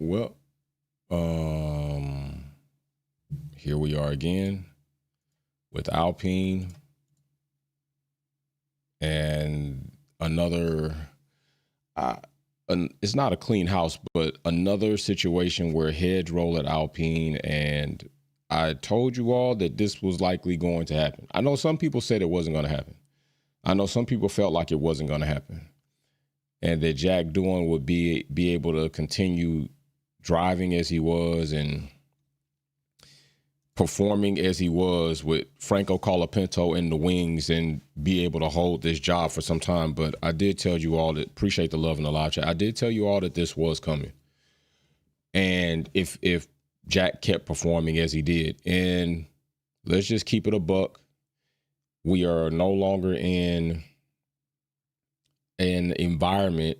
Well, here we are again with Alpine and another. It's not a clean house, but another situation where heads roll at Alpine, and I told you all that this was likely going to happen. I know some people said it wasn't going to happen. I know some people felt like it wasn't going to happen, and that Jack Doohan would be able to continue driving as he was and performing as he was with Franco Colapinto in the wings and be able to hold this job for some time. But I did tell you all that, appreciate the love in the live chat, I did tell you all that this was coming. And if Jack kept performing as he did, and let's just keep it a buck, we are no longer in an environment,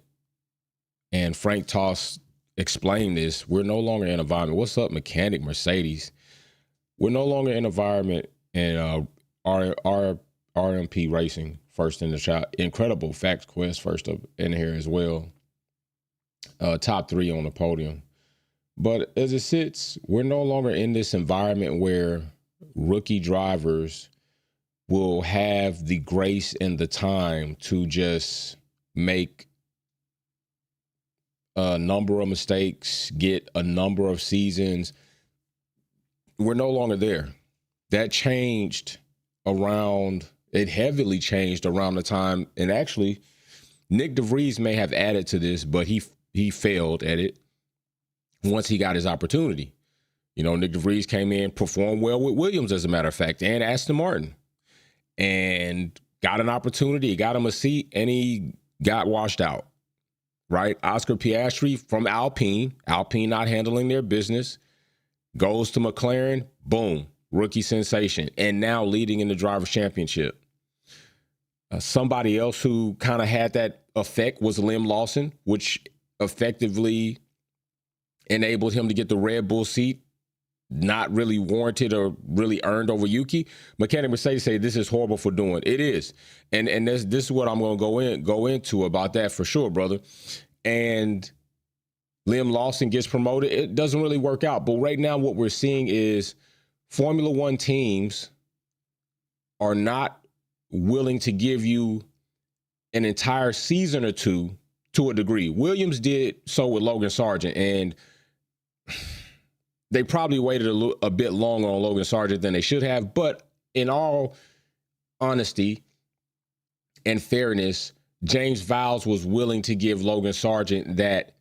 and Frank Toss explained this, we're no longer in an environment. What's up, Mechanic Mercedes? We're no longer in an environment in RMP Racing, first in the shot. Incredible Fact Quest, first up in here as well. Top 3 on the podium. But as it sits, we're no longer in this environment where rookie drivers will have the grace and the time to just make a number of mistakes, get a number of seasons. We're no longer there. That changed it heavily changed around the time, and actually Nick DeVries may have added to this, but he failed at it once he got his opportunity. You know, Nick DeVries came in, performed well with Williams, as a matter of fact, and Aston Martin, and got an opportunity, got him a seat, and he got washed out, right? Oscar Piastri from Alpine not handling their business, goes to McLaren, boom, rookie sensation, and now leading in the Drivers' Championship. Somebody else who kind of had that effect was Liam Lawson, which effectively enabled him to get the Red Bull seat, not really warranted or really earned over Yuki. Mechanic Mercedes say this is horrible for doing. It is. And this is what I'm going to go into about that for sure, brother. And Liam Lawson gets promoted. It doesn't really work out. But right now what we're seeing is Formula One teams are not willing to give you an entire season or two to a degree. Williams did so with Logan Sargent, and they probably waited a bit longer on Logan Sargent than they should have. But in all honesty and fairness, James Vowles was willing to give Logan Sargent that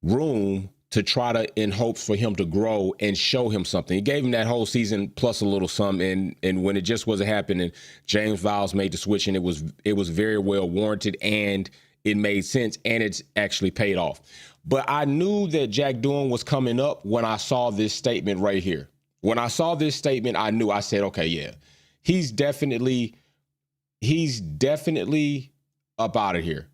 room to try to, in hopes for him to grow and show him something. He gave him that whole season plus a little something, and when it just wasn't happening, James Vowles made the switch, and it was very well warranted, and it made sense, and it's actually paid off. But I knew that Jack Doohan was coming up when I saw this statement right here. When I saw this statement, I knew. I said, okay, yeah, he's definitely up out of here.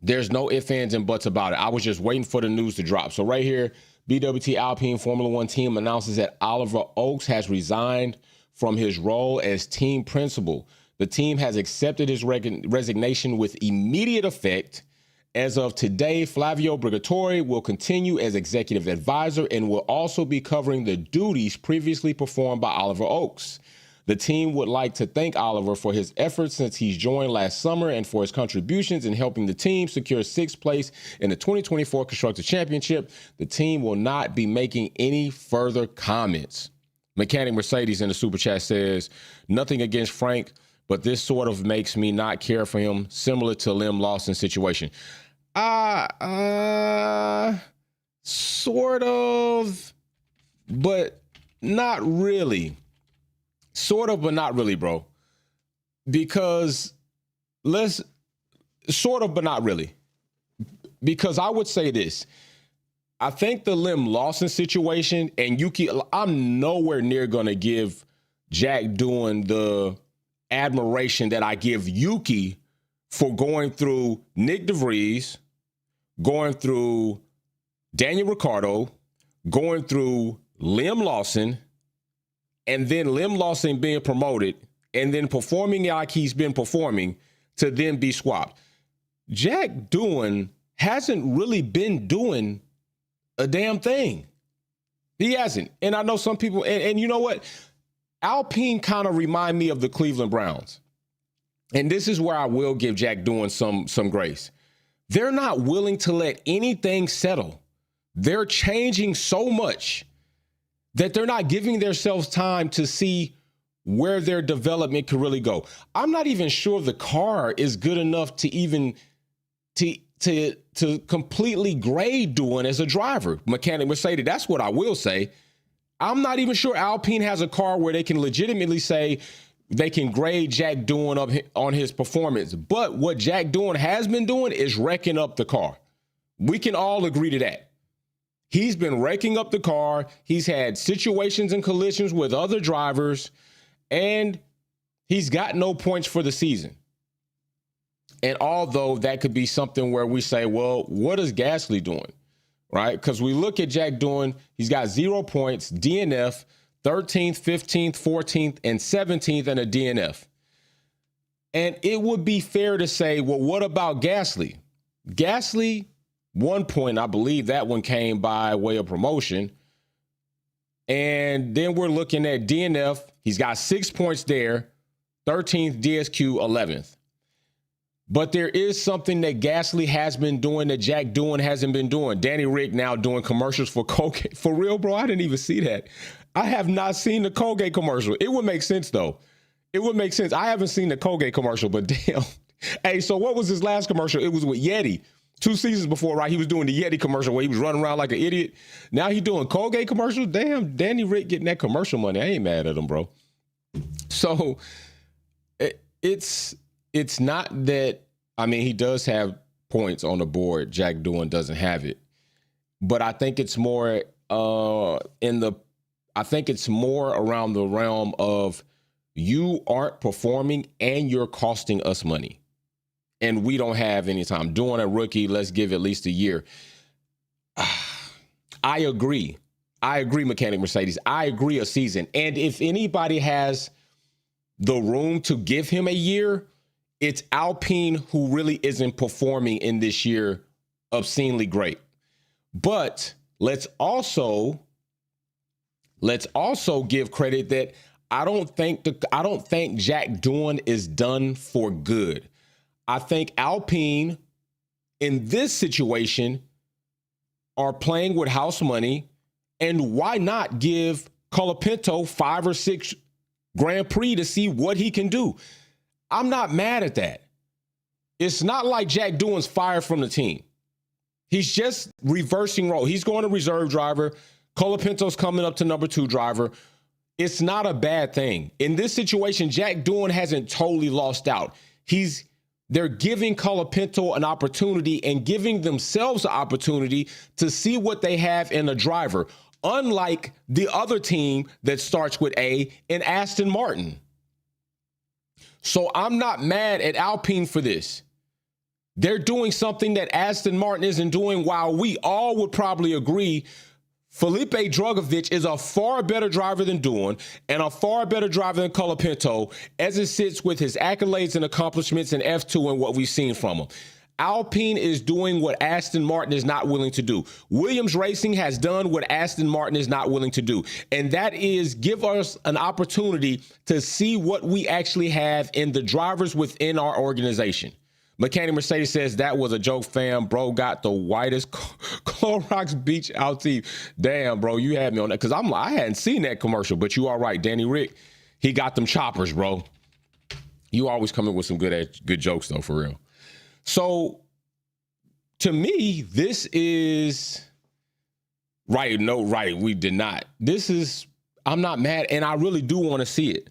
There's no ifs, ands, and buts about it. I was just waiting for the news to drop. So right here, BWT Alpine Formula One team announces that Oliver Oakes has resigned from his role as team principal. The team has accepted his resignation with immediate effect. As of today, Flavio Brigatore will continue as executive advisor and will also be covering the duties previously performed by Oliver Oakes. The team would like to thank Oliver for his efforts since he's joined last summer and for his contributions in helping the team secure 6th place in the 2024 Constructors Championship. The team will not be making any further comments. Mechanic Mercedes in the super chat says, nothing against Frank, but this sort of makes me not care for him, similar to Liam Lawson's situation. Sort of, but not really. Sort of, but not really, bro. Because sort of, but not really. Because I would say this. I think the Liam Lawson situation and Yuki, I'm nowhere near going to give Jack Doohan the admiration that I give Yuki for going through Nick DeVries, going through Daniel Ricciardo, going through Liam Lawson, and then Liam Lawson being promoted and then performing like he's been performing to then be swapped. Jack Doohan hasn't really been doing a damn thing. He hasn't. And I know some people, and you know what? Alpine kind of remind me of the Cleveland Browns. And this is where I will give Jack Doohan some grace. They're not willing to let anything settle. They're changing so much that they're not giving themselves time to see where their development could really go. I'm not even sure the car is good enough to even to completely grade Doohan as a driver. Mechanic Mercedes, that's what I will say. I'm not even sure Alpine has a car where they can legitimately say they can grade Jack Doohan up on his performance. But what Jack Doohan has been doing is wrecking up the car. We can all agree to that. He's been wrecking up the car. He's had situations and collisions with other drivers, and he's got no points for the season. And although that could be something where we say, well, what is Gasly doing? Right? Because we look at Jack Doohan, he's got 0 points, DNF, 13th, 15th, 14th, and 17th, and a DNF. And it would be fair to say, well, what about Gasly? Gasly, 1 point, I believe that one came by way of promotion. And then we're looking at DNF. He's got 6 points there, 13th, DSQ, 11th. But there is something that Gasly has been doing that Jack Doohan hasn't been doing. Danny Rick now doing commercials for Colgate. For real, bro, I didn't even see that. I have not seen the Colgate commercial. It would make sense, though. It would make sense. I haven't seen the Colgate commercial, but damn. Hey, so what was his last commercial? It was with Yeti. 2 seasons before, right? He was doing the Yeti commercial where he was running around like an idiot. Now he's doing Colgate commercials. Damn, Danny Rick getting that commercial money. I ain't mad at him, bro. So it's not that, I mean, he does have points on the board. Jack Doohan doesn't have it. But I think it's more I think it's more around the realm of you aren't performing and you're costing us money. And we don't have any time. Doing a rookie, let's give at least a year. I agree. Mechanic Mercedes. I agree a season. And if anybody has the room to give him a year, it's Alpine, who really isn't performing in this year obscenely great. But let's also give credit that I don't think Jack Doohan is done for good. I think Alpine in this situation are playing with house money, and why not give Colapinto 5 or 6 Grand Prix to see what he can do? I'm not mad at that. It's not like Jack Doohan's fired from the team. He's just reversing role. He's going to reserve driver. Colapinto's coming up to number 2 driver. It's not a bad thing. In this situation, Jack Doohan hasn't totally lost out. They're giving Colapinto an opportunity and giving themselves an opportunity to see what they have in a driver, unlike the other team that starts with A in Aston Martin. So I'm not mad at Alpine for this. They're doing something that Aston Martin isn't doing, while we all would probably agree Felipe Drugovich is a far better driver than Doohan and a far better driver than Colapinto as it sits with his accolades and accomplishments in F2 and what we've seen from him. Alpine is doing what Aston Martin is not willing to do. Williams Racing has done what Aston Martin is not willing to do. And that is give us an opportunity to see what we actually have in the drivers within our organization. Mechanic Mercedes says that was a joke, fam. Bro got the whitest Clorox Beach out team. Damn, bro, you had me on that. Because I hadn't seen that commercial, but you are right. Danny Rick, he got them choppers, bro. You always come in with some good jokes, though, for real. So, to me, this is right. No, right. We did not. I'm not mad, and I really do want to see it.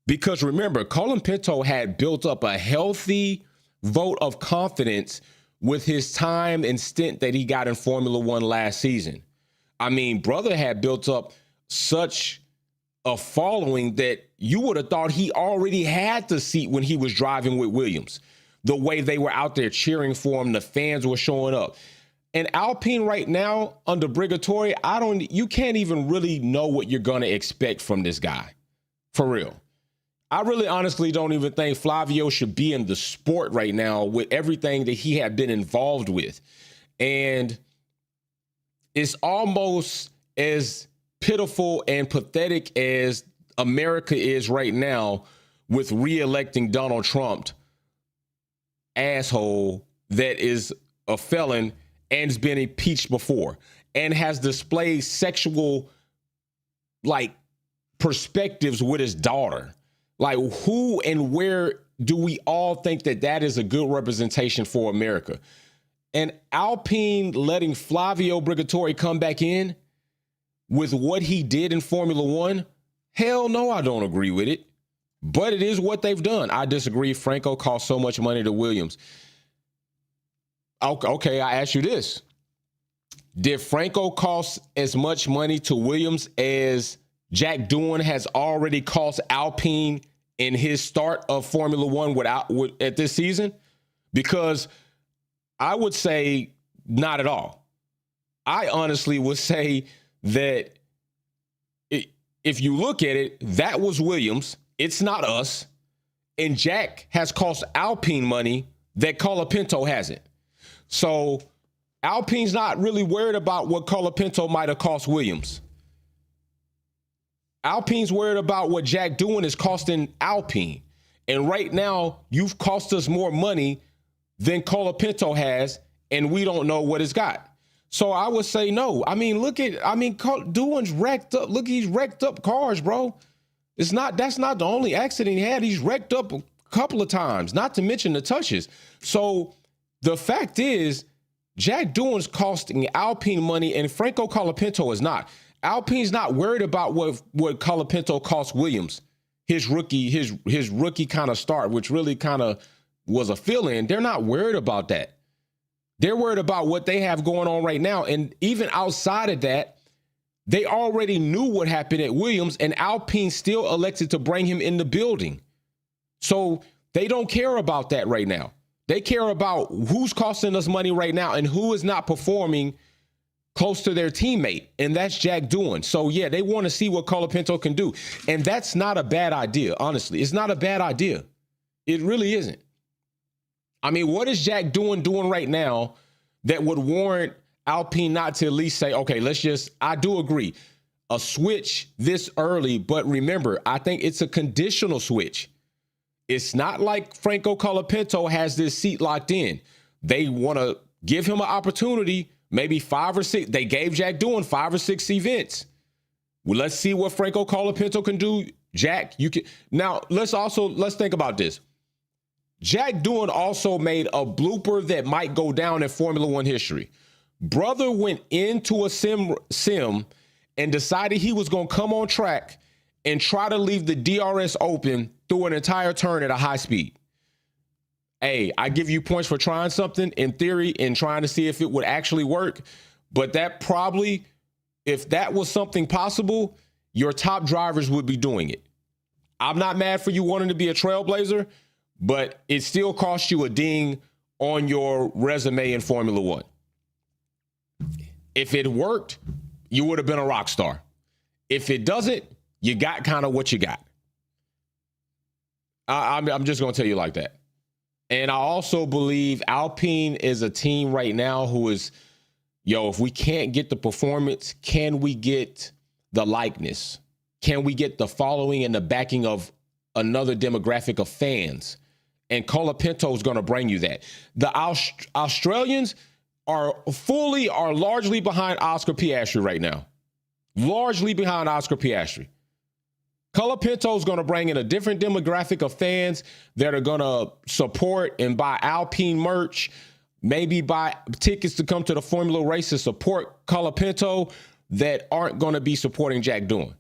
Because remember, Colapinto had built up a healthy vote of confidence with his time and stint that he got in Formula One last season. I mean, brother had built up such a following that you would have thought he already had the seat when he was driving with Williams. The way they were out there cheering for him, the fans were showing up. And Alpine right now under Brigatore, you can't even really know what you're going to expect from this guy. For real. I really honestly don't even think Flavio should be in the sport right now with everything that he had been involved with. And it's almost as pitiful and pathetic as America is right now with re-electing Donald Trump, asshole that is a felon and has been impeached before and has displayed sexual perspectives with his daughter. Like, who and where do we all think that is a good representation for America? And Alpine letting Flavio Brigatore come back in with what he did in Formula One, hell no, I don't agree with it. But it is what they've done. I disagree. Franco cost so much money to Williams. Okay, I ask you this. Did Franco cost as much money to Williams as Jack Doohan has already cost Alpine in his start of Formula One at this season? Because I would say not at all. I honestly would say that if you look at it, that was Williams. It's not us. And Jack has cost Alpine money that Colapinto hasn't. So Alpine's not really worried about what Colapinto might have cost Williams. Alpine's worried about what Jack Doohan is costing Alpine. And right now, you've cost us more money than Colapinto has, and we don't know what it's got. So I would say no. Doohan's wrecked up. Look, he's wrecked up cars, bro. That's not the only accident he had. He's wrecked up a couple of times, not to mention the touches. So the fact is, Jack Doohan's costing Alpine money, and Franco Colapinto is not. Alpine's not worried about what Colapinto cost Williams, his rookie kind of start, which really kind of was a fill-in. They're not worried about that. They're worried about what they have going on right now. And even outside of that, they already knew what happened at Williams, and Alpine still elected to bring him in the building. So they don't care about that right now. They care about who's costing us money right now and who is not performing close to their teammate, and that's Jack Doohan. So, yeah, they want to see what Colapinto can do. And that's not a bad idea, honestly. It's not a bad idea. It really isn't. I mean, what is Jack Doohan doing right now that would warrant Alpine not to at least say, okay, I do agree, a switch this early, but remember, I think it's a conditional switch. It's not like Franco Colapinto has this seat locked in. They want to give him an opportunity, maybe 5 or 6. They gave Jack Doohan 5 or 6 events. Well, let's see what Franco Colapinto can do. Jack, you can. Now, let's think about this. Jack Doohan also made a blooper that might go down in Formula One history. Brother went into a sim and decided he was going to come on track and try to leave the DRS open through an entire turn at a high speed. Hey, I give you points for trying something in theory and trying to see if it would actually work. But that probably, if that was something possible, your top drivers would be doing it. I'm not mad for you wanting to be a trailblazer, but it still costs you a ding on your resume in Formula One. If it worked, you would have been a rock star. If it doesn't, you got kind of what you got. I'm just going to tell you like that. And I also believe Alpine is a team right now who is, if we can't get the performance, can we get the likeness? Can we get the following and the backing of another demographic of fans? And Colapinto is going to bring you that. The Australians are largely behind Oscar Piastri right now. Largely behind Oscar Piastri. Colapinto is going to bring in a different demographic of fans that are going to support and buy Alpine merch, maybe buy tickets to come to the Formula race to support Colapinto that aren't going to be supporting Jack Doohan.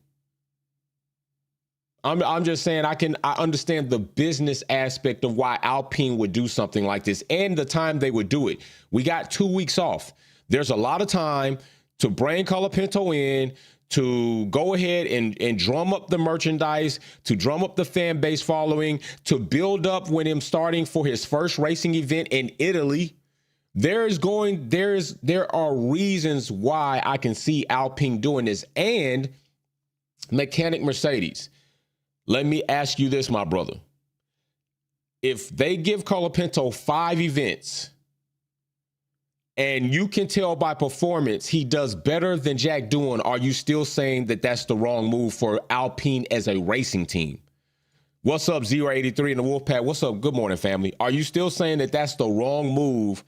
I'm just saying I understand the business aspect of why Alpine would do something like this and the time they would do it. We got 2 weeks off. There's a lot of time to bring Colapinto in, to go ahead and drum up the merchandise, to drum up the fan base following, to build up when him starting for his first racing event in Italy. There are reasons why I can see Alpine doing this. And Mechanic Mercedes, let me ask you this, my brother. If they give Colapinto 5 events, and you can tell by performance he does better than Jack Doohan, are you still saying that that's the wrong move for Alpine as a racing team? What's up, 083 in the Wolfpack? What's up? Good morning, family. Are you still saying that that's the wrong move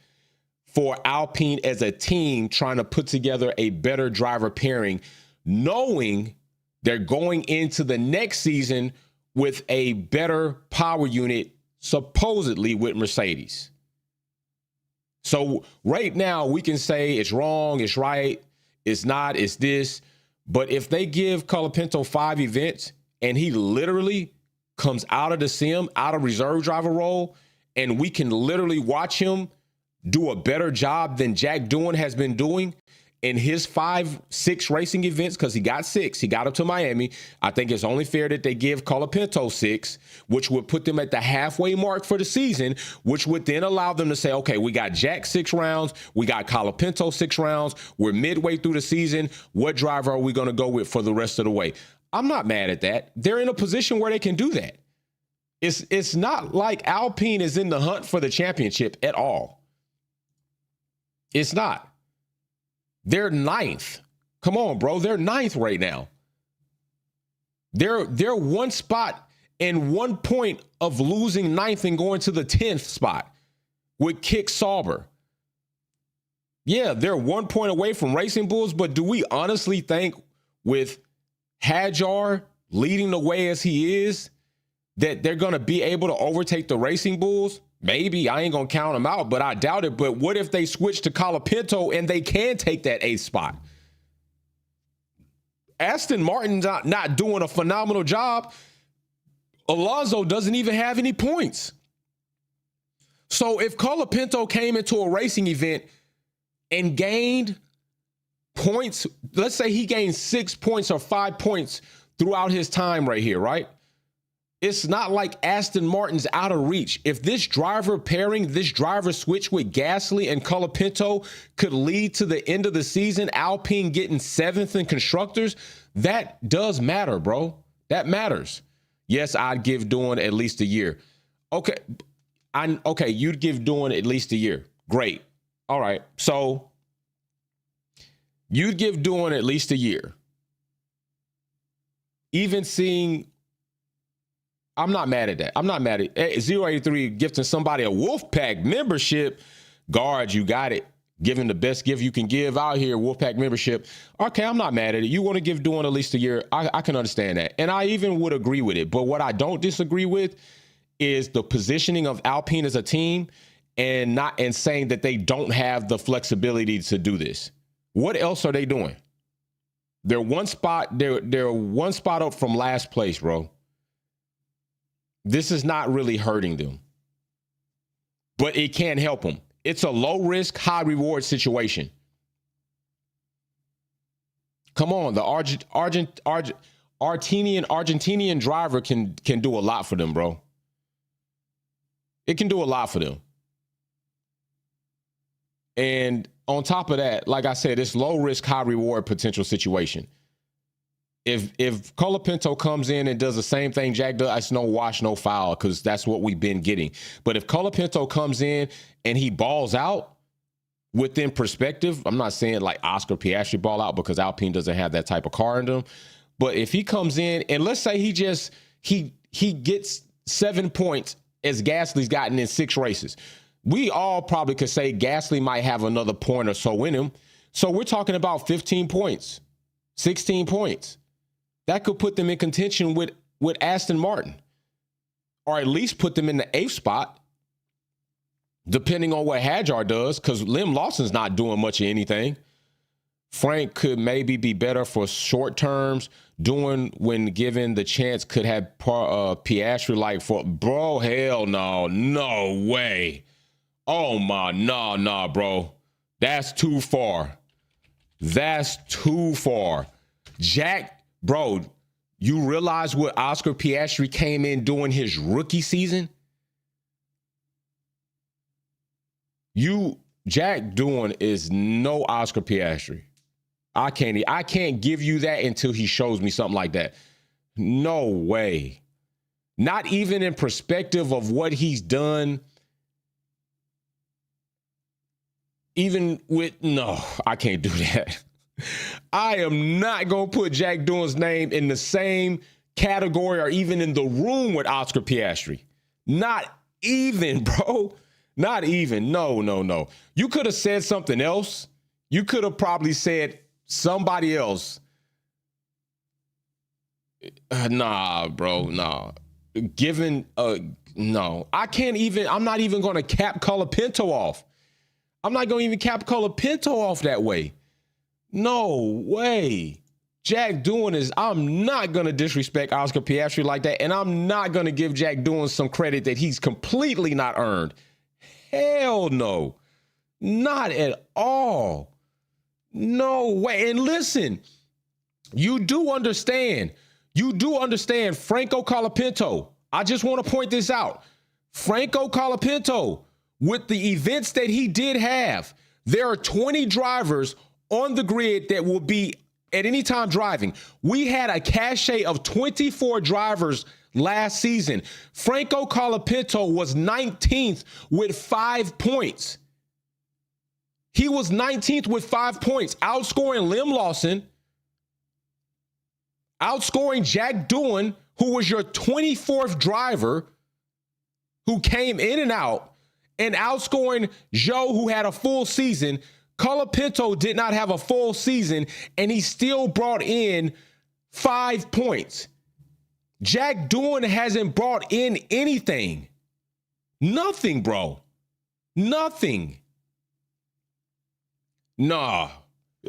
for Alpine as a team trying to put together a better driver pairing, knowing they're going into the next season with a better power unit, supposedly with Mercedes? So right now we can say it's wrong, it's right, it's not, it's this. But if they give Colapinto 5 events and he literally comes out of the sim, out of reserve driver role, and we can literally watch him do a better job than Jack Doohan has been doing in his 5-6 racing events, because he got 6. He got up to Miami. I think it's only fair that they give Colapinto 6, which would put them at the halfway mark for the season, which would then allow them to say, okay, we got Jack 6 rounds. We got Colapinto 6 rounds. We're midway through the season. What driver are we going to go with for the rest of the way? I'm not mad at that. They're in a position where they can do that. It's not like Alpine is in the hunt for the championship at all. It's not. They're 9th. Come on, bro. They're 9th right now. They're 1 spot and 1 point of losing 9th and going to the 10th spot with Kick Sauber. Yeah, they're 1 point away from Racing Bulls, but do we honestly think with Hadjar leading the way as he is that they're going to be able to overtake the Racing Bulls? Maybe. I ain't going to count them out, but I doubt it. But what if they switch to Colapinto and they can take that 8th spot? Aston Martin's not doing a phenomenal job. Alonso doesn't even have any points. So if Colapinto came into a racing event and gained points, let's say he gained 6 points or 5 points throughout his time right here, right? It's not like Aston Martin's out of reach. If this driver pairing, this driver switch with Gasly and Colapinto could lead to the end of the season, Alpine getting 7th in Constructors, that does matter, bro. That matters. Yes, I'd give Doohan at least a year. Okay, you'd give Doohan at least a year. Great. All right, so you'd give Doohan at least a year. Even seeing... I'm not mad at that. I'm not mad at 083 gifting somebody a Wolfpack membership. Guard, you got it. Giving the best gift you can give out here, Wolfpack membership. Okay, I'm not mad at it. You want to give Doohan at least a year. I can understand that. And I even would agree with it. But what I don't disagree with is the positioning of Alpine as a team and saying that they don't have the flexibility to do this. What else are they doing? They're 1 spot. They're 1 spot up from last place, bro. This is not really hurting them, but it can't help them. It's a low risk, high reward situation. Come on, the Argentinian driver can do a lot for them, bro. It can do a lot for them. And on top of that, like I said, it's low risk, high reward potential situation. If Colapinto comes in and does the same thing Jack does, it's no wash, no foul, because that's what we've been getting. But if Colapinto comes in and he balls out within perspective, I'm not saying like Oscar Piastri ball out because Alpine doesn't have that type of car in them. But if he comes in and let's say he gets 7 points as Gasly's gotten in 6 races, we all probably could say Gasly might have another point or so in him. So we're talking about 15 points, 16 points. That could put them in contention with Aston Martin, or at least put them in the 8th spot, depending on what Hadjar does, because Liam Lawson's not doing much of anything. Frank could maybe be better for short terms. Doohan, when given the chance, could have Piastri like for, bro, hell no way. Oh my, nah, bro. That's too far. That's too far. Jack, bro, you realize what Oscar Piastri came in doing his rookie season? Jack Doohan is no Oscar Piastri. I can't give you that until he shows me something like that. No way. Not even in perspective of what he's done even with, no, I can't do that. I am not going to put Jack Doohan's name in the same category or even in the room with Oscar Piastri. Not even, bro. Not even. No. You could have said something else. You could have probably said somebody else. Nah, bro. Nah. No. I'm not even going to cap Colapinto off. I'm not going to even cap Colapinto off that way. No way. Jack Doohan is, I'm not going to disrespect Oscar Piastri like that, and I'm not going to give Jack Doohan some credit that he's completely not earned. Hell no. Not at all. No way. And listen, you do understand Franco Colapinto. I just want to point this out. Franco Colapinto, with the events that he did have, there are 20 drivers on the grid that will be at any time driving. We had a cachet of 24 drivers last season. Franco Colapinto was 19th with 5 points. He was 19th with 5 points, outscoring Liam Lawson, outscoring Jack Doohan, who was your 24th driver who came in and out, and outscoring Joe, who had a full season. Colapinto did not have a full season, and he still brought in 5 points. Jack Doohan hasn't brought in anything. Nothing, bro. Nothing. Nah.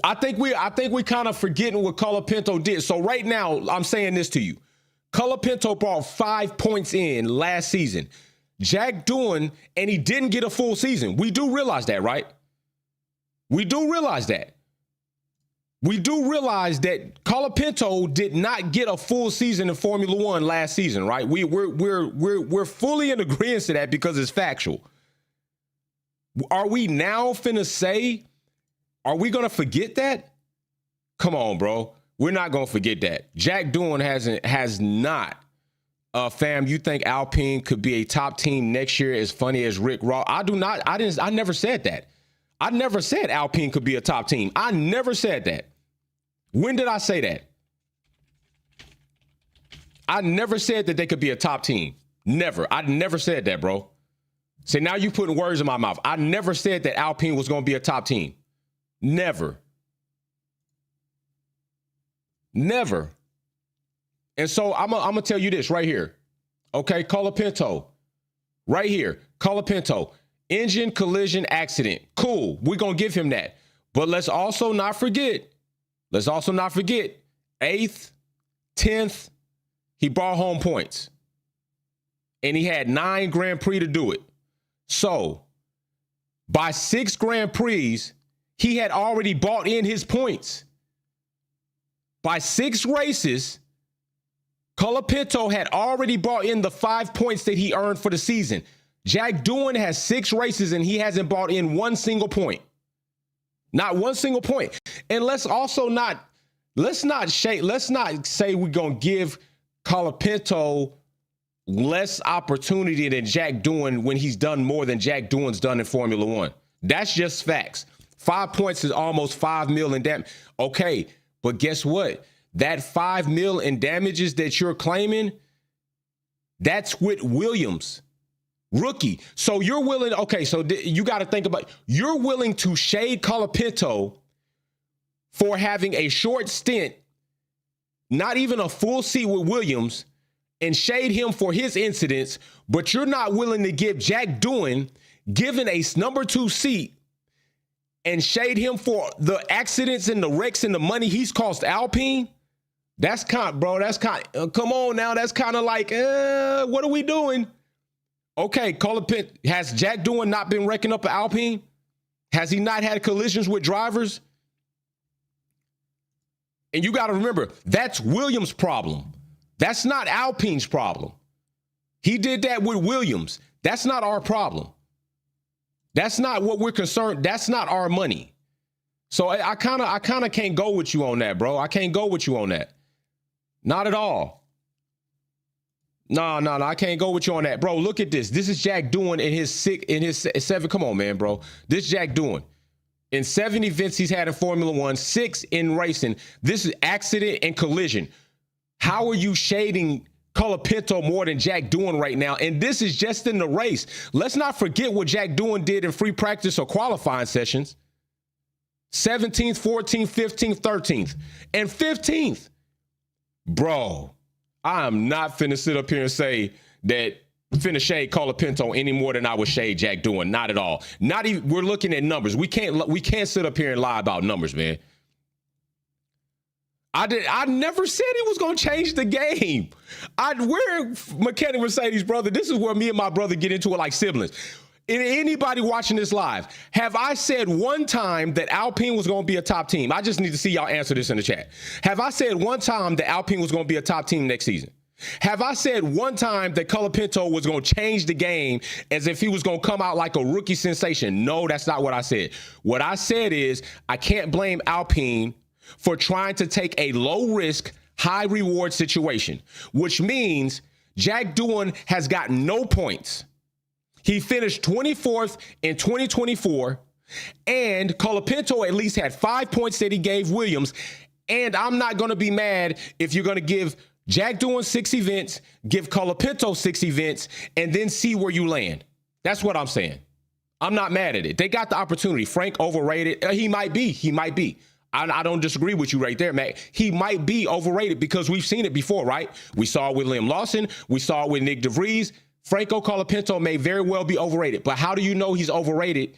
I think we kind of forgetting what Colapinto did. So right now, I'm saying this to you. Colapinto brought 5 points in last season. Jack Doohan, and he didn't get a full season. We do realize that, right? We do realize that. We do realize that Colapinto did not get a full season in Formula One last season, right? We're fully in agreement to that because it's factual. Are we now finna say, are we gonna forget that? Come on, bro. We're not gonna forget that. Jack Doohan has not. Fam, you think Alpine could be a top team next year as funny as Rick Ross? I do not. I never said that. I never said Alpine could be a top team. I never said that. When did I say that? I never said that they could be a top team. Never. I never said that, bro. See, now you putting words in my mouth. I never said that Alpine was going to be a top team. Never. Never. And so I'm going to tell you this right here. Okay, Colapinto. Right here. Colapinto. Engine collision accident. Cool. We're going to give him that. But let's also not forget. 8th, 10th, he brought home points. And he had 9 Grand Prix to do it. So, by 6 Grand Prix, he had already bought in his points. By 6 races, Colapinto had already brought in the 5 points that he earned for the season. Jack Doohan has 6 races and he hasn't brought in one single point. Not one single point. And let's not say we're going to give Colapinto less opportunity than Jack Doohan when he's done more than Jack Doohan's done in Formula One. That's just facts. 5 points is almost $5 million in damage. Okay, but guess what? That $5 million in damages that you're claiming, that's with Williams. Rookie. So you're willing, okay, so you got to think about, you're willing to shade Colapinto for having a short stint, not even a full seat with Williams, and shade him for his incidents, but you're not willing to give Jack Doohan, given a number 2 seat, and shade him for the accidents and the wrecks and the money he's cost Alpine. That's kind, bro, that's kind, come on now, that's kind of like, what are we doing? Okay, Colapinto, has Jack Doohan not been wrecking up an Alpine? Has he not had collisions with drivers? And you got to remember, that's Williams' problem. That's not Alpine's problem. He did that with Williams. That's not our problem. That's not what we're concerned. That's not our money. So I kind of can't go with you on that, bro. I can't go with you on that. Not at all. No, I can't go with you on that, bro. Look at this. This is Jack Doohan in his 7. Come on, man, bro. This is Jack Doohan. In 7 events he's had in Formula One, 6 in racing. This is accident and collision. How are you shading Colapinto more than Jack Doohan right now? And this is just in the race. Let's not forget what Jack Doohan did in free practice or qualifying sessions. 17th, 14th, 15th, 13th, and 15th. Bro, I am not finna sit up here and say that finna shade Colapinto any more than I would shade Jack Doohan. Not at all. Not even. We're looking at numbers. We can't sit up here and lie about numbers, man. I never said he was gonna change the game. We're Mechanic Mercedes, brother. This is where me and my brother get into it like siblings. Anybody watching this live, have I said one time that Alpine was going to be a top team? I just need to see y'all answer this in the chat. Have I said one time that Alpine was going to be a top team next season? Have I said one time that Colapinto was going to change the game as if he was going to come out like a rookie sensation? No, that's not what I said. What I said is I can't blame Alpine for trying to take a low-risk, high-reward situation, which means Jack Doohan has got no points. He finished 24th in 2024, and Colapinto at least had 5 points that he gave Williams. And I'm not going to be mad if you're going to give Jack Doohan 6 events, give Colapinto 6 events, and then see where you land. That's what I'm saying. I'm not mad at it. They got the opportunity. Frank overrated. He might be. He might be. I don't disagree with you right there, Matt. He might be overrated because we've seen it before, right? We saw it with Liam Lawson. We saw it with Nick DeVries. Franco Colapinto may very well be overrated, but how do you know he's overrated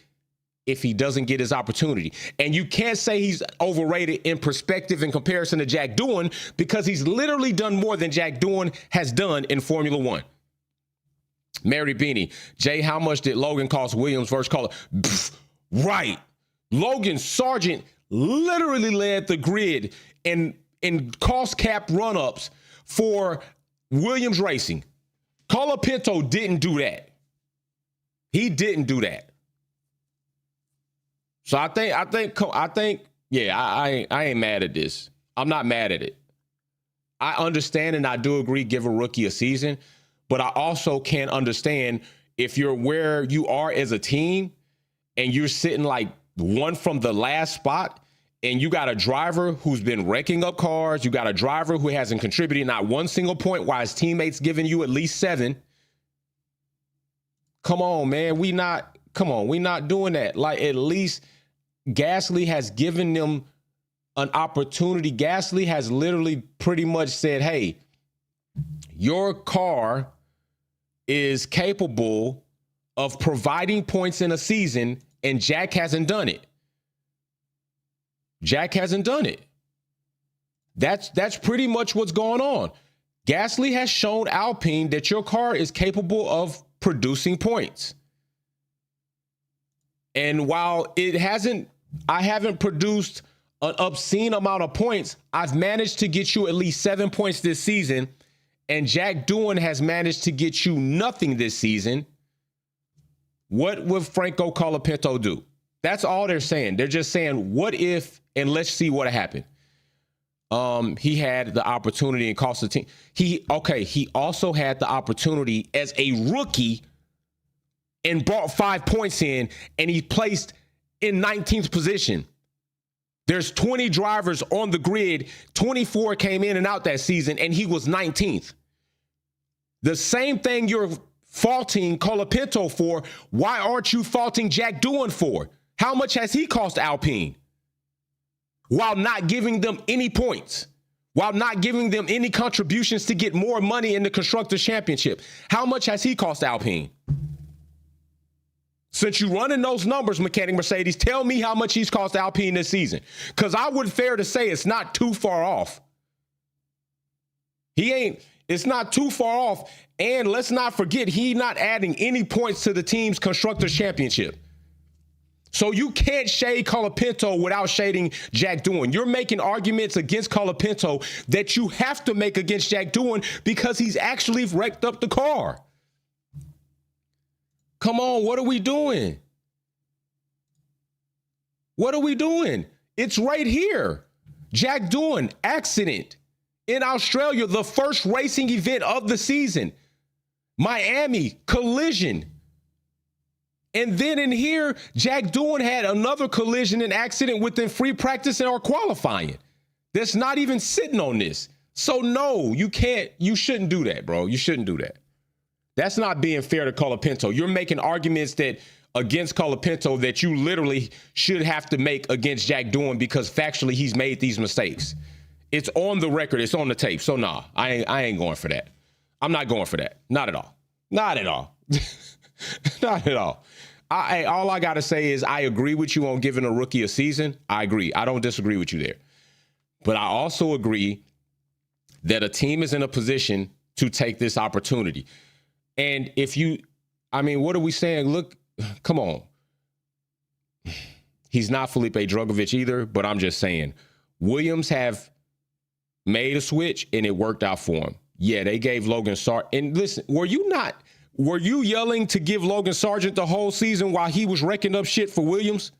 if he doesn't get his opportunity? And you can't say he's overrated in perspective in comparison to Jack Doohan because he's literally done more than Jack Doohan has done in Formula One. Mary Beanie, Jay, how much did Logan cost Williams versus Colapinto? Right. Logan Sargent literally led the grid in cost cap run-ups for Williams Racing. Colapinto didn't do that. He didn't do that. So I think, yeah, I ain't mad at this. I'm not mad at it. I understand and I do agree, give a rookie a season, but I also can't understand if you're where you are as a team and you're sitting like one from the last spot and you got a driver who's been wrecking up cars. You got a driver who hasn't contributed not one single point while his teammates giving you at least 7. Come on, man. We not doing that. Like, at least Gasly has given them an opportunity. Gasly has literally pretty much said, hey, your car is capable of providing points in a season, and Jack hasn't done it. Jack hasn't done it. That's pretty much what's going on. Gasly has shown Alpine that your car is capable of producing points. And while I haven't produced an obscene amount of points, I've managed to get you at least 7 points this season, and Jack Doohan has managed to get you nothing this season. What would Franco Colapinto do? That's all they're saying. They're just saying, what if, and let's see what happened. He had the opportunity and cost the team. He also had the opportunity as a rookie and brought 5 points in, and he placed in 19th position. There's 20 drivers on the grid. 24 came in and out that season, and he was 19th. The same thing you're faulting Colapinto for, why aren't you faulting Jack Doohan for? How much has he cost Alpine? While not giving them any points, while not giving them any contributions to get more money in the Constructors Championship. How much has he cost Alpine? Since you're running those numbers, Mechanic Mercedes, tell me how much he's cost Alpine this season. Because I would fair to say it's not too far off. It's not too far off. And let's not forget, he's not adding any points to the team's Constructors Championship. So you can't shade Colapinto without shading Jack Doohan. You're making arguments against Colapinto that you have to make against Jack Doohan because he's actually wrecked up the car. Come on, what are we doing? What are we doing? It's right here. Jack Doohan, accident in Australia, the first racing event of the season. Miami, collision. And then in here, Jack Doohan had another collision and accident within free practice and or qualifying. That's not even sitting on this. So no, you shouldn't do that, bro. You shouldn't do that. That's not being fair to Colapinto. You're making arguments that against Colapinto that you literally should have to make against Jack Doohan because factually he's made these mistakes. It's on the record. It's on the tape. So nah, I ain't going for that. I'm not going for that. Not at all. Not at all. Not at all. All I got to say is I agree with you on giving a rookie a season. I agree. I don't disagree with you there. But I also agree that a team is in a position to take this opportunity. And what are we saying? Look, come on. He's not Felipe Drugovich either, but I'm just saying Williams have made a switch and it worked out for him. Yeah, they gave Logan Sargent. And listen, were you yelling to give Logan Sargent the whole season while he was wrecking up shit for Williams?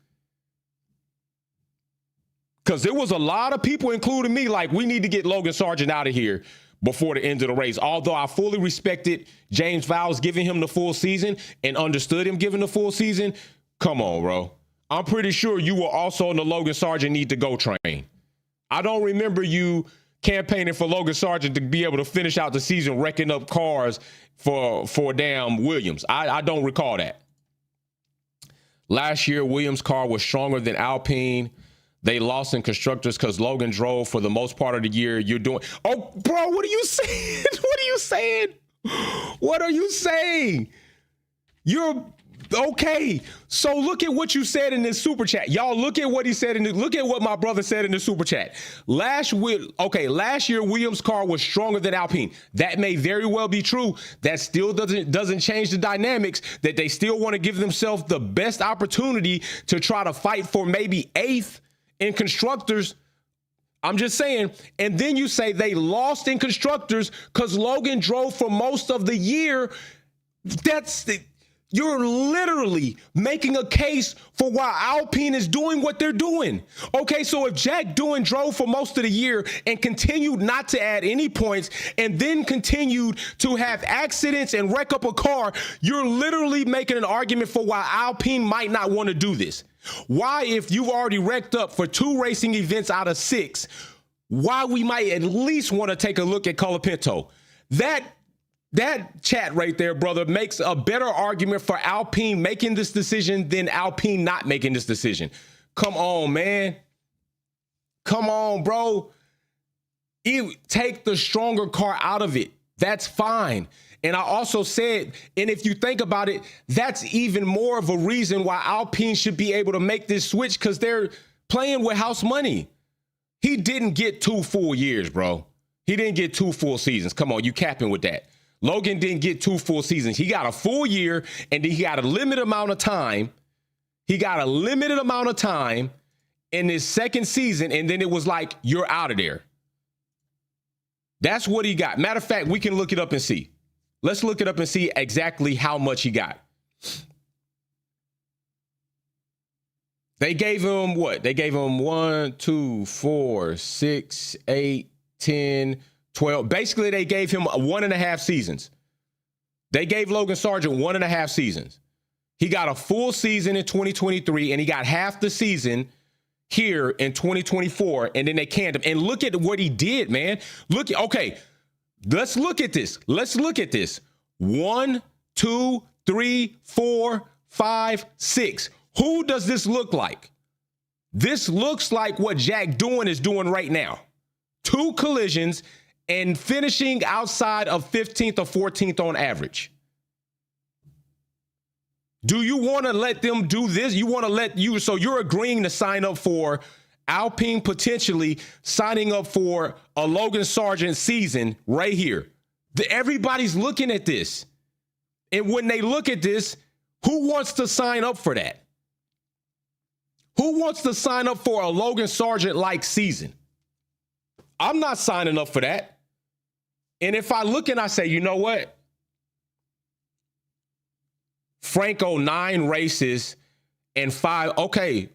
Because there was a lot of people, including me, like, we need to get Logan Sargent out of here before the end of the race. Although I fully respected James Vowles giving him the full season and understood him giving the full season. Come on, bro. I'm pretty sure you were also on the Logan Sargent need to go train. I don't remember you campaigning for Logan Sargent to be able to finish out the season wrecking up cars for damn Williams. I don't recall that. Last year, Williams' car was stronger than Alpine. They lost in Constructors because Logan drove for the most part of the year. Oh, bro, what are you saying? What are you saying? What are you saying? You're okay. So look at what you said in this super chat. Y'all, look at what he said look at what my brother said in the super chat. Last year Williams' car was stronger than Alpine. That may very well be true. That still doesn't change the dynamics, that they still want to give themselves the best opportunity to try to fight for maybe 8th in Constructors. I'm just saying. And then you say they lost in Constructors because Logan drove for most of the year. You're literally making a case for why Alpine is doing what they're doing. Okay, so if Jack Doohan drove for most of the year and continued not to add any points and then continued to have accidents and wreck up a car, you're literally making an argument for why Alpine might not want to do this. Why, if you've already wrecked up for 2 racing events out of 6, why we might at least want to take a look at Colapinto. That chat right there, brother, makes a better argument for Alpine making this decision than Alpine not making this decision. Come on, man. Come on, bro. Take the stronger car out of it. That's fine. And I also said, and if you think about it, that's even more of a reason why Alpine should be able to make this switch, because they're playing with house money. He didn't get 2 full years, bro. He didn't get 2 full seasons. Come on, you capping with that. Logan didn't get 2 full seasons. He got a full year, and then he got a limited amount of time. He got a limited amount of time in his second season, and then it was like, you're out of there. That's what he got. Matter of fact, we can look it up and see. Let's look it up and see exactly how much he got. They gave him what? They gave him 1, 2, 4, 6, 8, 10, 12. Basically, they gave him 1.5 seasons. They gave Logan Sargent 1.5 seasons. He got a full season in 2023, and he got half the season here in 2024, and then they canned him. And look at what he did, man. Okay, let's look at this. Let's look at this. 1, 2, 3, 4, 5, 6. Who does this look like? This looks like what Jack Doohan is doing right now. 2 collisions and finishing outside of 15th or 14th on average. Do you want to let them do this? So you're agreeing to sign up for Alpine potentially signing up for a Logan Sargent season right here. Everybody's looking at this. And when they look at this, who wants to sign up for that? Who wants to sign up for a Logan Sargent-like season? I'm not signing up for that. And if I look and I say, you know what? Franco, 9 races and 5. Okay.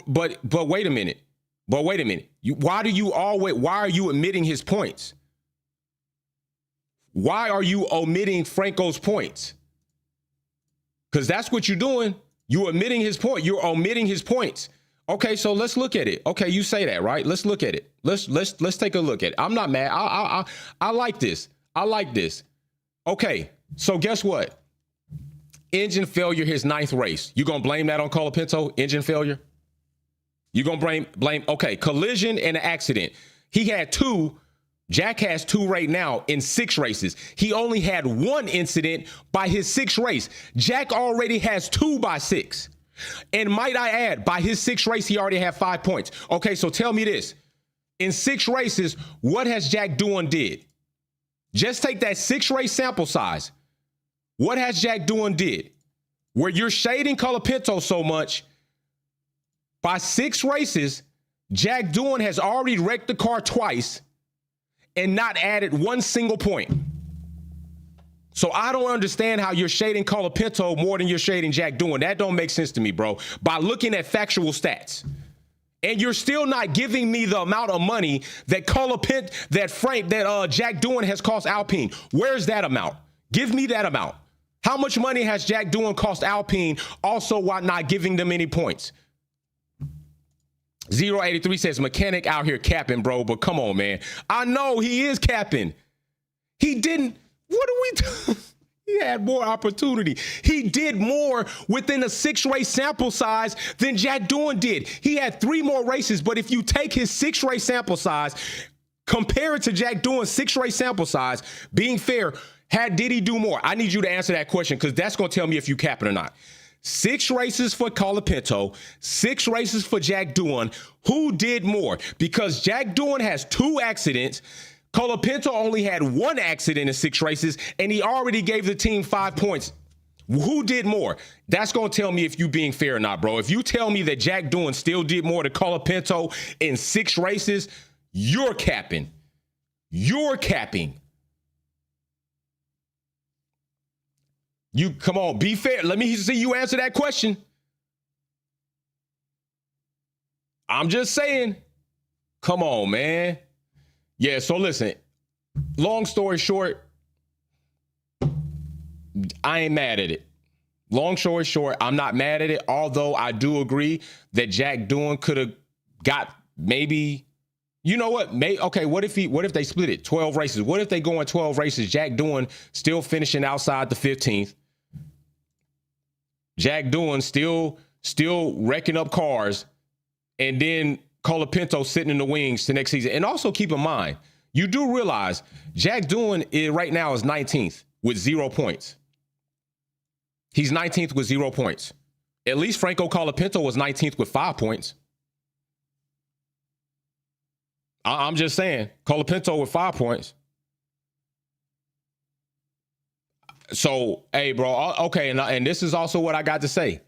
But wait a minute. Why are you omitting his points? Why are you omitting Franco's points? Because that's what you're doing. You're omitting his point. You're omitting his points. Okay, so let's look at it. Okay, you say that, right? Let's look at it. Let's take a look at it. I'm not mad. I like this. I like this. Okay, so guess what? Engine failure, his 9th race. You gonna blame that on Colapinto? Engine failure? You gonna blame? Okay, collision and an accident. He had 2. Jack has 2 right now in 6 races. He only had 1 incident by his 6th race. Jack already has 2 by 6. And might I add, by his 6th race, he already had 5 points. Okay, so tell me this. In 6 races, what has Jack Doohan did? Just take that 6 race sample size. What has Jack Doohan did? Where you're shading Colapinto so much, by 6 races, Jack Doohan has already wrecked the car twice and not added 1 single point. So I don't understand how you're shading Colapinto more than you're shading Jack Doohan. That don't make sense to me, bro. By looking at factual stats. And you're still not giving me the amount of money that Jack Doohan has cost Alpine. Where's that amount? Give me that amount. How much money has Jack Doohan cost Alpine also while not giving them any points? 083 says mechanic out here capping, bro, but come on, man. I know he is capping. He didn't. What are we doing? He had more opportunity. He did more within a 6 race sample size than Jack Doohan did. He had 3 more races, but if you take his 6 race sample size, compare it to Jack Doohan's 6 race sample size, being fair, did he do more? I need you to answer that question because that's going to tell me if you capping or not. 6 races for Colapinto, 6 races for Jack Doohan. Who did more? Because Jack Doohan has 2 accidents. Colapinto only had 1 accident in 6 races, and he already gave the team 5 points. Who did more? That's going to tell me if you being fair or not, bro. If you tell me that Jack Doohan still did more than Colapinto in 6 races, you're capping. You're capping. You come on, be fair. Let me see you answer that question. I'm just saying. Come on, man. Yeah, so listen, long story short, I ain't mad at it. Long story short, I'm not mad at it, although I do agree that Jack Doohan could have got maybe, you know what? Okay, what if they split it? 12 races. What if they go in 12 races? Jack Doohan still finishing outside the 15th. Jack Doohan still wrecking up cars, and then Colapinto sitting in the wings to next season. And also keep in mind, you do realize Jack Doohan right now is 19th with 0 points. He's 19th with 0 points. At least Franco Colapinto was 19th with 5 points. I'm just saying, Colapinto with 5 points. So, hey, bro, okay, and this is also what I got to say.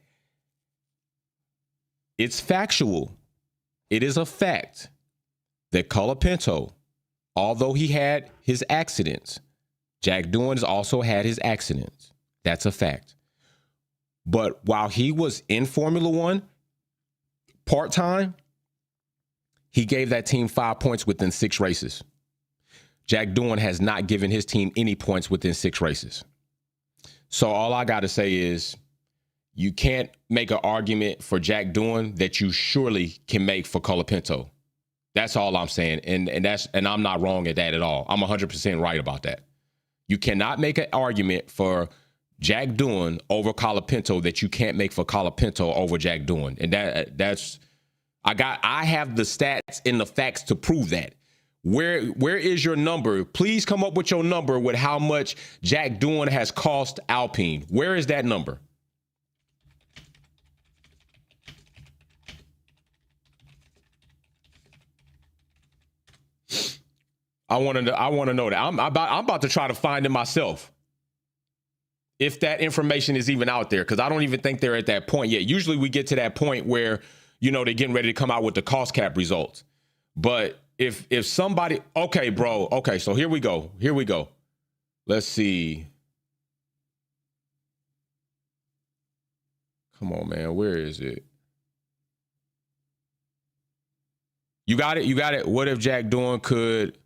It's factual. It is a fact that Colapinto, although he had his accidents, Jack Doohan has also had his accidents. That's a fact. But while he was in Formula One part-time, he gave that team 5 points within 6 races. Jack Doohan has not given his team any points within 6 races. So all I got to say is you can't make an argument for Jack Doohan that you surely can make for Colapinto. That's all I'm saying. And I'm not wrong at that at all. I'm 100% right about that. You cannot make an argument for Jack Doohan over Colapinto that you can't make for Colapinto over Jack Doohan. And that's I have the stats and the facts to prove that. Where is your number? Please come up with your number with how much Jack Doohan has cost Alpine. Where is that number? I want to know that. I'm about to try to find it myself. If that information is even out there, because I don't even think they're at that point yet. Usually we get to that point where, they're getting ready to come out with the cost cap results. But if somebody, okay, bro, okay, so here we go. Let's see. Come on, man, where is it? You got it? What if Jack Doohan could?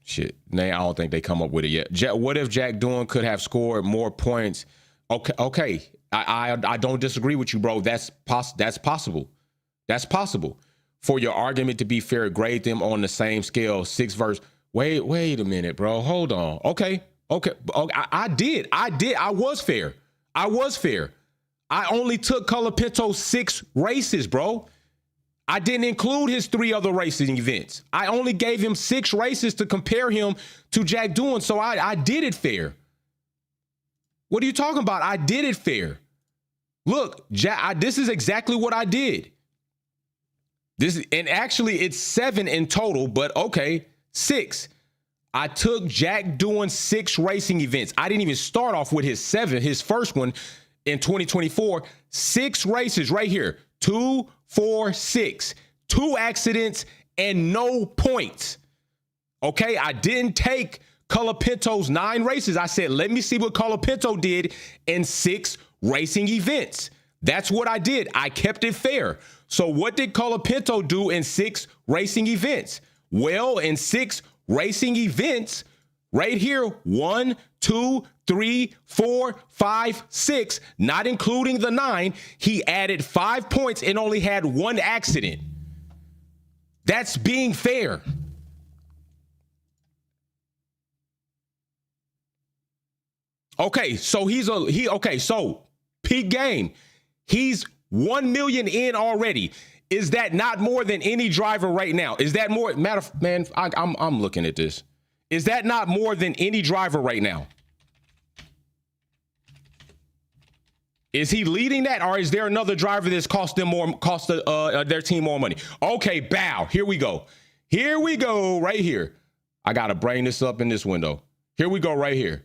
Shit, I don't think they come up with it yet. What if Jack Doohan could have scored more points? Okay. I don't disagree with you, bro. That's possible. That's possible. For your argument to be fair, grade them on the same scale. 6 versus. Wait a minute, bro. Hold on. Okay. I did. I was fair. I only took Colapinto 6 races, bro. I didn't include his 3 other racing events. I only gave him 6 races to compare him to Jack Doohan. So I did it fair. What are you talking about? I did it fair. Look, this is exactly what I did. And actually it's 7 in total, but okay, 6. I took Jack Doohan 6 racing events. I didn't even start off with his 7, his first one in 2024. 6 races right here. 2, 4, 6. 2 accidents and no points. Okay, I didn't take Colapinto's 9 races. I said, let me see what Colapinto did in 6 racing events. That's what I did. I kept it fair. So what did Colapinto do in 6 racing events? Well, in 6 racing events, right here, 1, 2, 3, 4, 5, 6, not including the 9, he added 5 points and only had 1 accident. That's being fair. Okay, so so peak game. He's 1 million in already. Is that not more than any driver right now? Is that more? I'm looking at this. Is that not more than any driver right now? Is he leading that, or is there another driver that's cost their team more money? Okay, bow. Here we go. Right here. I gotta bring this up in this window. Here we go, right here.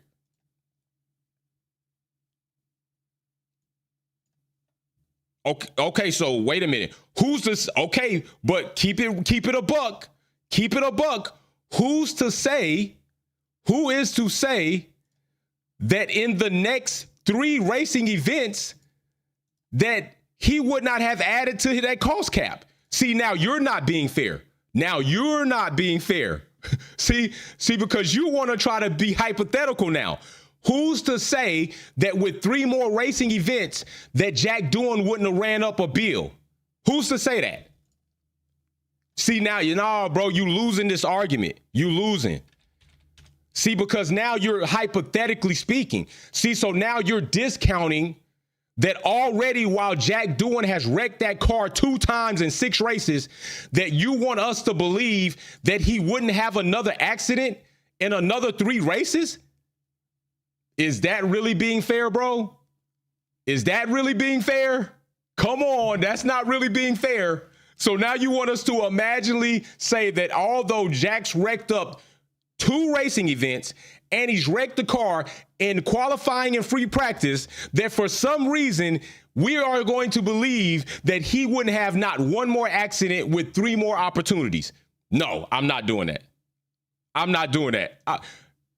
Okay, so wait a minute. Who's this? Okay, but keep it a buck. Keep it a buck. Who is to say that in the next 3 racing events that he would not have added to that cost cap? See, now you're not being fair. See, because you want to try to be hypothetical now. Who's to say that with 3 more racing events that Jack Doohan wouldn't have ran up a bill? Who's to say that? See, now, bro, you losing this argument. You losing. See, because now you're hypothetically speaking. See, so now you're discounting that already while Jack Doohan has wrecked that car 2 times in 6 races, that you want us to believe that he wouldn't have another accident in another 3 races? Is that really being fair, bro? Is that really being fair? Come on, that's not really being fair. So now you want us to imaginally say that although Jack's wrecked up 2 racing events and he's wrecked the car in qualifying and free practice, that for some reason we are going to believe that he wouldn't have not 1 more accident with 3 more opportunities. No, I'm not doing that.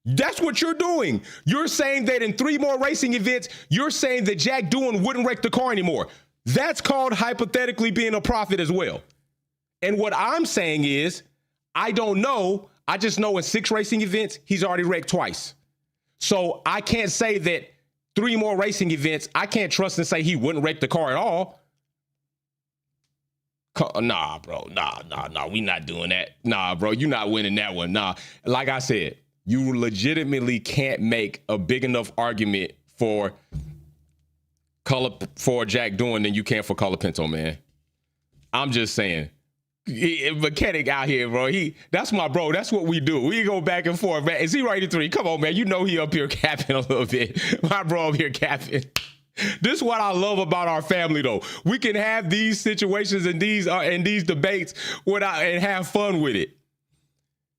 That's what you're doing. You're saying that in 3 more racing events, you're saying that Jack Doohan wouldn't wreck the car anymore. That's called hypothetically being a prophet as well. And what I'm saying is, I don't know. I just know in 6 racing events, he's already wrecked twice. So I can't say that 3 more racing events, I can't trust and say he wouldn't wreck the car at all. Nah, bro. Nah. We not doing that. Nah, bro. You're not winning that one. Nah. Like I said, you legitimately can't make a big enough argument for Jack Doohan than you can for Colapinto, man. I'm just saying. Mechanic out here, bro. That's my bro. That's what we do. We go back and forth, man. Is he right at 3? Come on, man. You know he up here capping a little bit. My bro up here capping. This is what I love about our family, though. We can have these situations and these debates and have fun with it.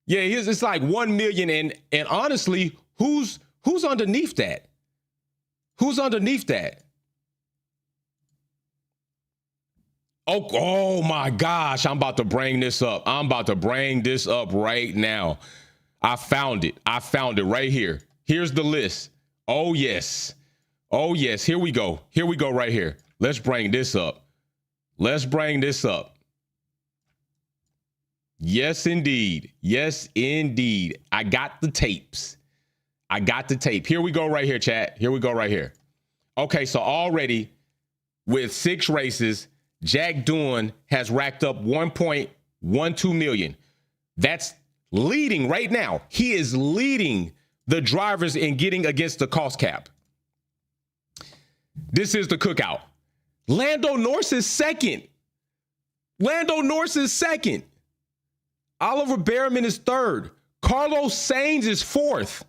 Yeah, it's like 1 million, and honestly, who's underneath that? Who's underneath that? Oh my gosh, I'm about to bring this up. Right now. I found it right here. Here's the list. Oh yes. Here we go right here. Let's bring this up. Yes, indeed. Yes, indeed. I got the tapes. I got the tape. Here we go right here, chat. Here we go right here. Okay, so already with 6 races, Jack Doohan has racked up 1.12 million. That's leading right now. He is leading the drivers in getting against the cost cap. This is the cookout. Lando Norris is second. Lando Norris is second. Oliver Behrman is third. Carlos Sainz is fourth.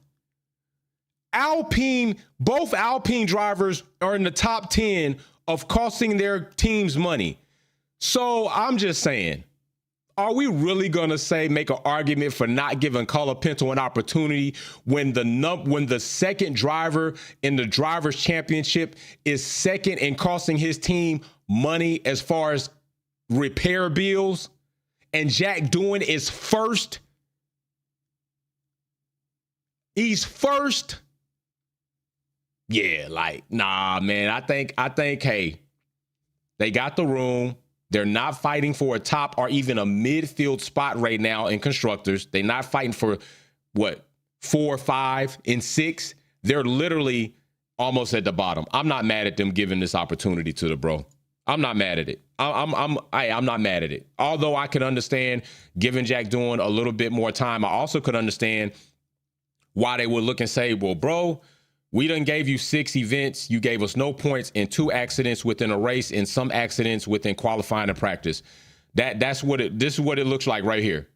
Alpine, both Alpine drivers are in the top 10 of costing their teams money. So I'm just saying, are we really going to say, make an argument for not giving Colapinto an opportunity when the second driver in the Drivers' Championship is second and costing his team money as far as repair bills, and Jack Doohan is first? He's first. Yeah, like, nah, man. I think, hey, they got the room. They're not fighting for a top or even a midfield spot right now in Constructors. They're not fighting for, 4, 5, and 6. They're literally almost at the bottom. I'm not mad at them giving this opportunity to the bro. I'm not mad at it. I'm not mad at it. Although I could understand giving Jack Doohan a little bit more time, I also could understand why they would look and say, well, bro, we done gave you 6 events. You gave us no points and 2 accidents within a race and some accidents within qualifying and practice. This is what it looks like right here.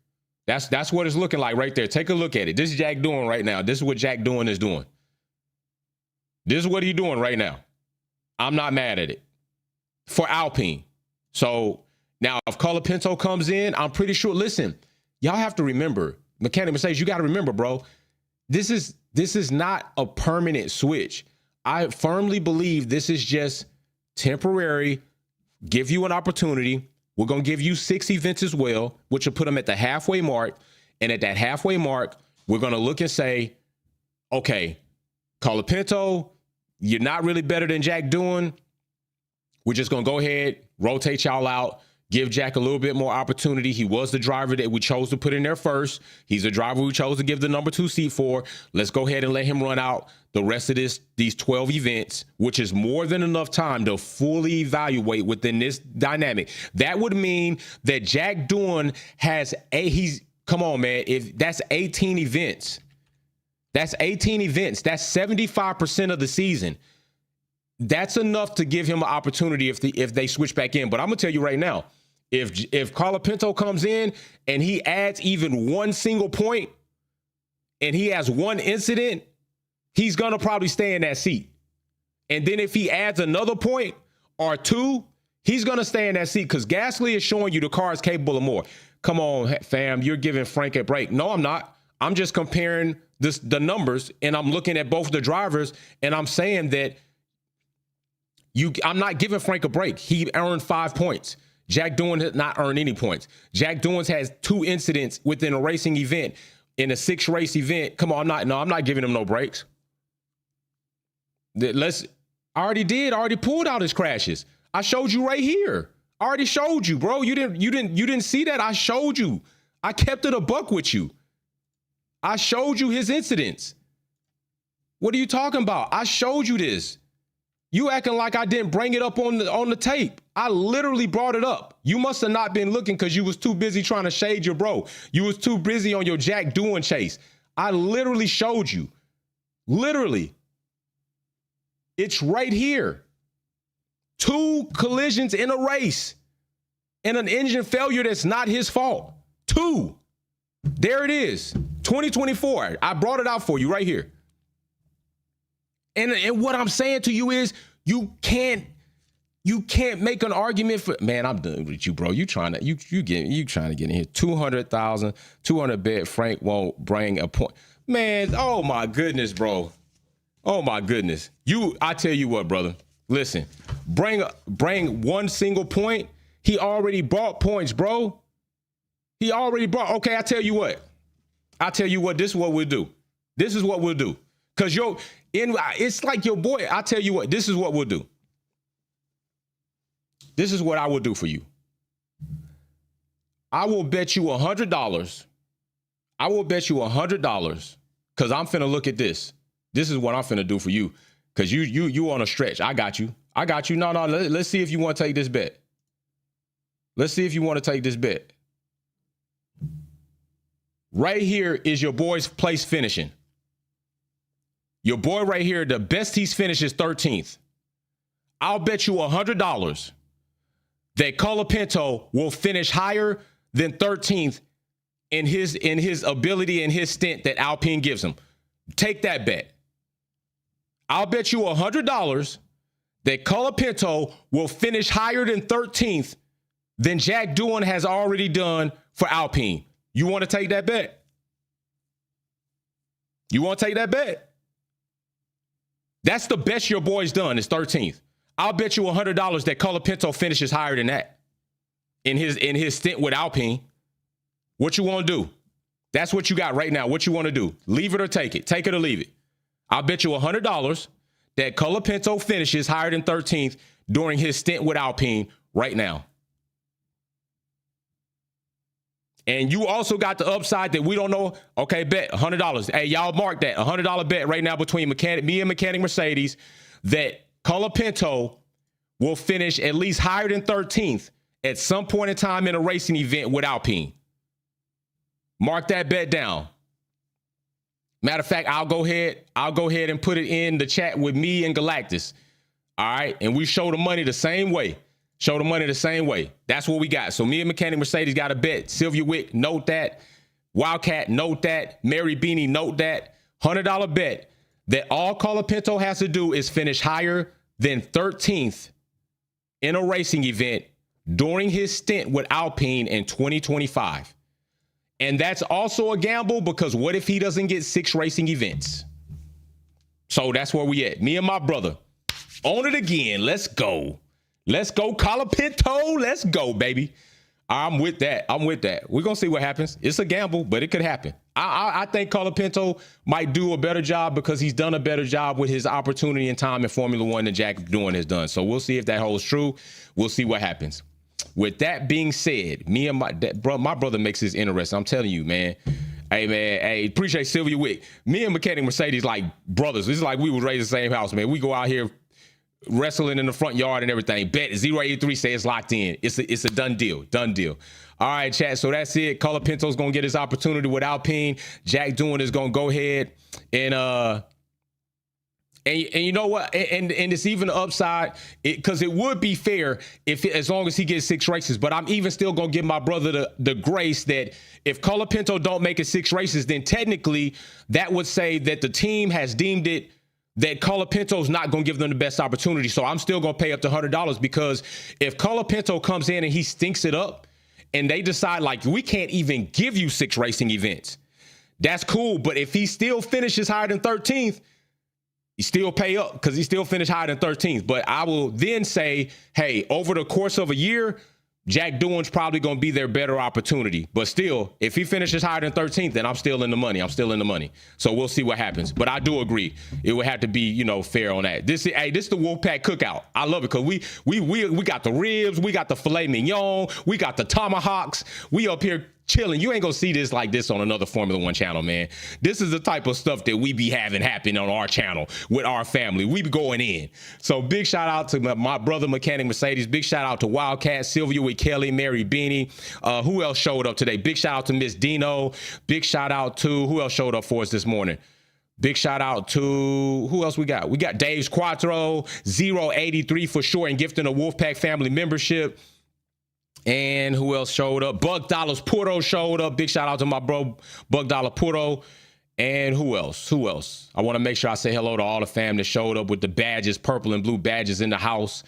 That's what it's looking like right there. Take a look at it. This is Jack Doohan right now. This is what Jack Doohan is doing. This is what he's doing right now. I'm not mad at it for Alpine. So now if Colapinto comes in, I'm pretty sure, listen, y'all have to remember, Mechanic Mercedes, you got to remember, bro, this is not a permanent switch. I firmly believe this is just temporary, give you an opportunity. We're going to give you 6 events as well, which will put them at the halfway mark. And at that halfway mark, we're going to look and say, okay, Colapinto, you're not really better than Jack Doohan. We're just going to go ahead, rotate y'all out, give Jack a little bit more opportunity. He was the driver that we chose to put in there first. He's the driver we chose to give the number 2 seat for. Let's go ahead and let him run out the rest of these 12 events, which is more than enough time to fully evaluate within this dynamic. That would mean that Jack Doohan come on, man, if that's 18 events. That's 18 events. That's 75% of the season. That's enough to give him an opportunity if they switch back in. But I'm gonna tell you right now, if Colapinto comes in and he adds even 1 single point and he has 1 incident, he's gonna probably stay in that seat. And then if he adds another point or 2, he's gonna stay in that seat because Gasly is showing you the car is capable of more. Come on, fam, you're giving Frank a break. No, I'm not. I'm just comparing the numbers and I'm looking at both the drivers and I'm saying that I'm not giving Frank a break. He earned 5 points. Jack Doohan has not earned any points. Jack Doohan has 2 incidents within a racing event in a 6-race event. Come on, I'm not giving him no breaks. I already pulled out his crashes. I showed you right here. I already showed you, bro. You didn't see that? I showed you. I kept it a buck with you. I showed you his incidents. What are you talking about? I showed you this. You acting like I didn't bring it up on the tape. I literally brought it up. You must have not been looking because you was too busy trying to shade your bro. You was too busy on your Jack Doohan chase. I literally showed you. Literally. It's right here. 2 collisions in a race and an engine failure that's not his fault. 2. There it is. 2024. I brought it out for you right here. And what I'm saying to you is you can't make an argument for, man, I'm done with you, bro. You trying to get in here. 200,000, 200 bet Frank won't bring a point. Man, oh my goodness, bro. Oh my goodness. I tell you what, brother. Listen, bring 1 single point. He already brought points, bro. He already brought. Okay, I tell you what. This is what we'll do. This is what we'll do. Because it's like your boy. I tell you what, this is what we'll do. This is what I will do for you. I will bet you $100. I will bet you $100 because I'm finna look at this. This is what I'm finna do for you because you on a stretch. I got you. I got you. No, let's see if you want to take this bet. Let's see if you want to take this bet. Right here is your boy's place finishing. Your boy right here, the best he's finished is 13th. I'll bet you $100 that Colapinto will finish higher than 13th in his ability and his stint that Alpine gives him. Take that bet. I'll bet you $100 that Colapinto will finish higher than 13th than Jack Doohan has already done for Alpine. You want to take that bet? You want to take that bet? That's the best your boy's done is 13th. I'll bet you $100 that Colapinto finishes higher than that in his stint with Alpine. What you want to do? That's what you got right now. What you want to do? Leave it or take it. Take it or leave it. I'll bet you $100 that Colapinto finishes higher than 13th during his stint with Alpine right now. And you also got the upside that we don't know. Okay, bet $100. Hey, y'all mark that. $100 bet right now between me and Mechanic Mercedes that Colapinto will finish at least higher than 13th at some point in time in a racing event with Alpine. Mark that bet down. Matter of fact, I'll go ahead and put it in the chat with me and Galactus. All right. And we show the money the same way. Show the money the same way. That's what we got. So me and Mechanic Mercedes got a bet. Sylvia Wick, note that. Wildcat, note that. Mary Beanie, note that. $100 bet that all Colapinto has to do is finish higher than 13th in a racing event during his stint with Alpine in 2025. And that's also a gamble because what if he doesn't get 6 racing events? So that's where we at. Me and my brother. On it again. Let's go. Let's go, Colapinto. Let's go, baby. I'm with that. We're going to see what happens. It's a gamble, but it could happen. I think Colapinto might do a better job because he's done a better job with his opportunity and time in Formula One than Jack Doohan has done. So we'll see if that holds true. We'll see what happens. With that being said, me and my brother makes this interesting. I'm telling you, man. Hey, man. Hey, appreciate Sylvia Wick. Me and Mechanic Mercedes like brothers. This is like we were raised in the same house, man. We go out here wrestling in the front yard and everything. Bet 083 say it's locked in. It's a done deal. Done deal. All right, chat. So that's it. Colapinto's gonna get his opportunity with Alpine. Jack Doohan is gonna go ahead and you know what? And it's even the upside because it would be fair as long as he gets 6 races. But I'm even still gonna give my brother the grace that if Colapinto don't make it 6 races, then technically that would say that the team has deemed it that Colapinto's not going to give them the best opportunity. So I'm still going to pay up to $100 because if Colapinto comes in and he stinks it up and they decide like, we can't even give you 6 racing events, that's cool. But if he still finishes higher than 13th, you still pay up because he still finished higher than 13th. But I will then say, hey, over the course of a year, Jack Doohan's probably going to be their better opportunity. But still, if he finishes higher than 13th, then I'm still in the money. So we'll see what happens. But I do agree. It would have to be, fair on that. This is the Wolfpack cookout. I love it because we got the ribs, we got the filet mignon, we got the tomahawks. We up here chilling. You ain't gonna see this like this on another Formula One channel, man. This is the type of stuff that we be having happen on our channel with our family. We be going in. So big shout out to my brother Mechanic Mercedes. Big shout out to Wildcat, Sylvia with Kelly, Mary Beanie. Who else showed up today? Big shout out to Miss Dino. Big shout out to who else showed up for us this morning? Big shout out to who else we got? We got Dave's Quattro, 083 for sure, and gifting a Wolfpack family membership. And who else showed up? Bug Dollars Puro showed up. Big shout out to my bro, Bug Dollar Puro. And who else? I want to make sure I say hello to all the fam that showed up with the badges, purple and blue badges in the house.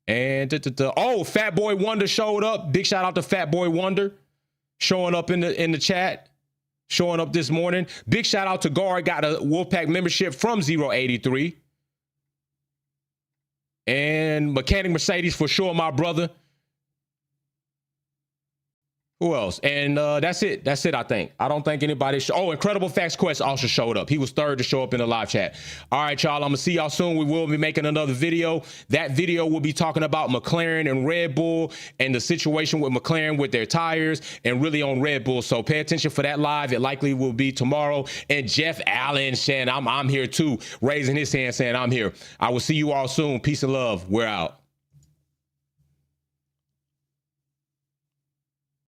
And Fat Boy Wonder showed up. Big shout out to Fat Boy Wonder showing up in the chat, showing up this morning. Big shout out to Guard, got a Wolfpack membership from 083. And Mechanic Mercedes for sure, my brother. Who else? And that's it. That's it, I think. I don't think anybody oh, Incredible Facts Quest also showed up. He was third to show up in the live chat. All right, y'all. I'm going to see y'all soon. We will be making another video. That video will be talking about McLaren and Red Bull and the situation with McLaren with their tires and really on Red Bull. So pay attention for that live. It likely will be tomorrow. And Jeff Allen saying I'm here too, raising his hand saying I'm here. I will see you all soon. Peace and love. We're out.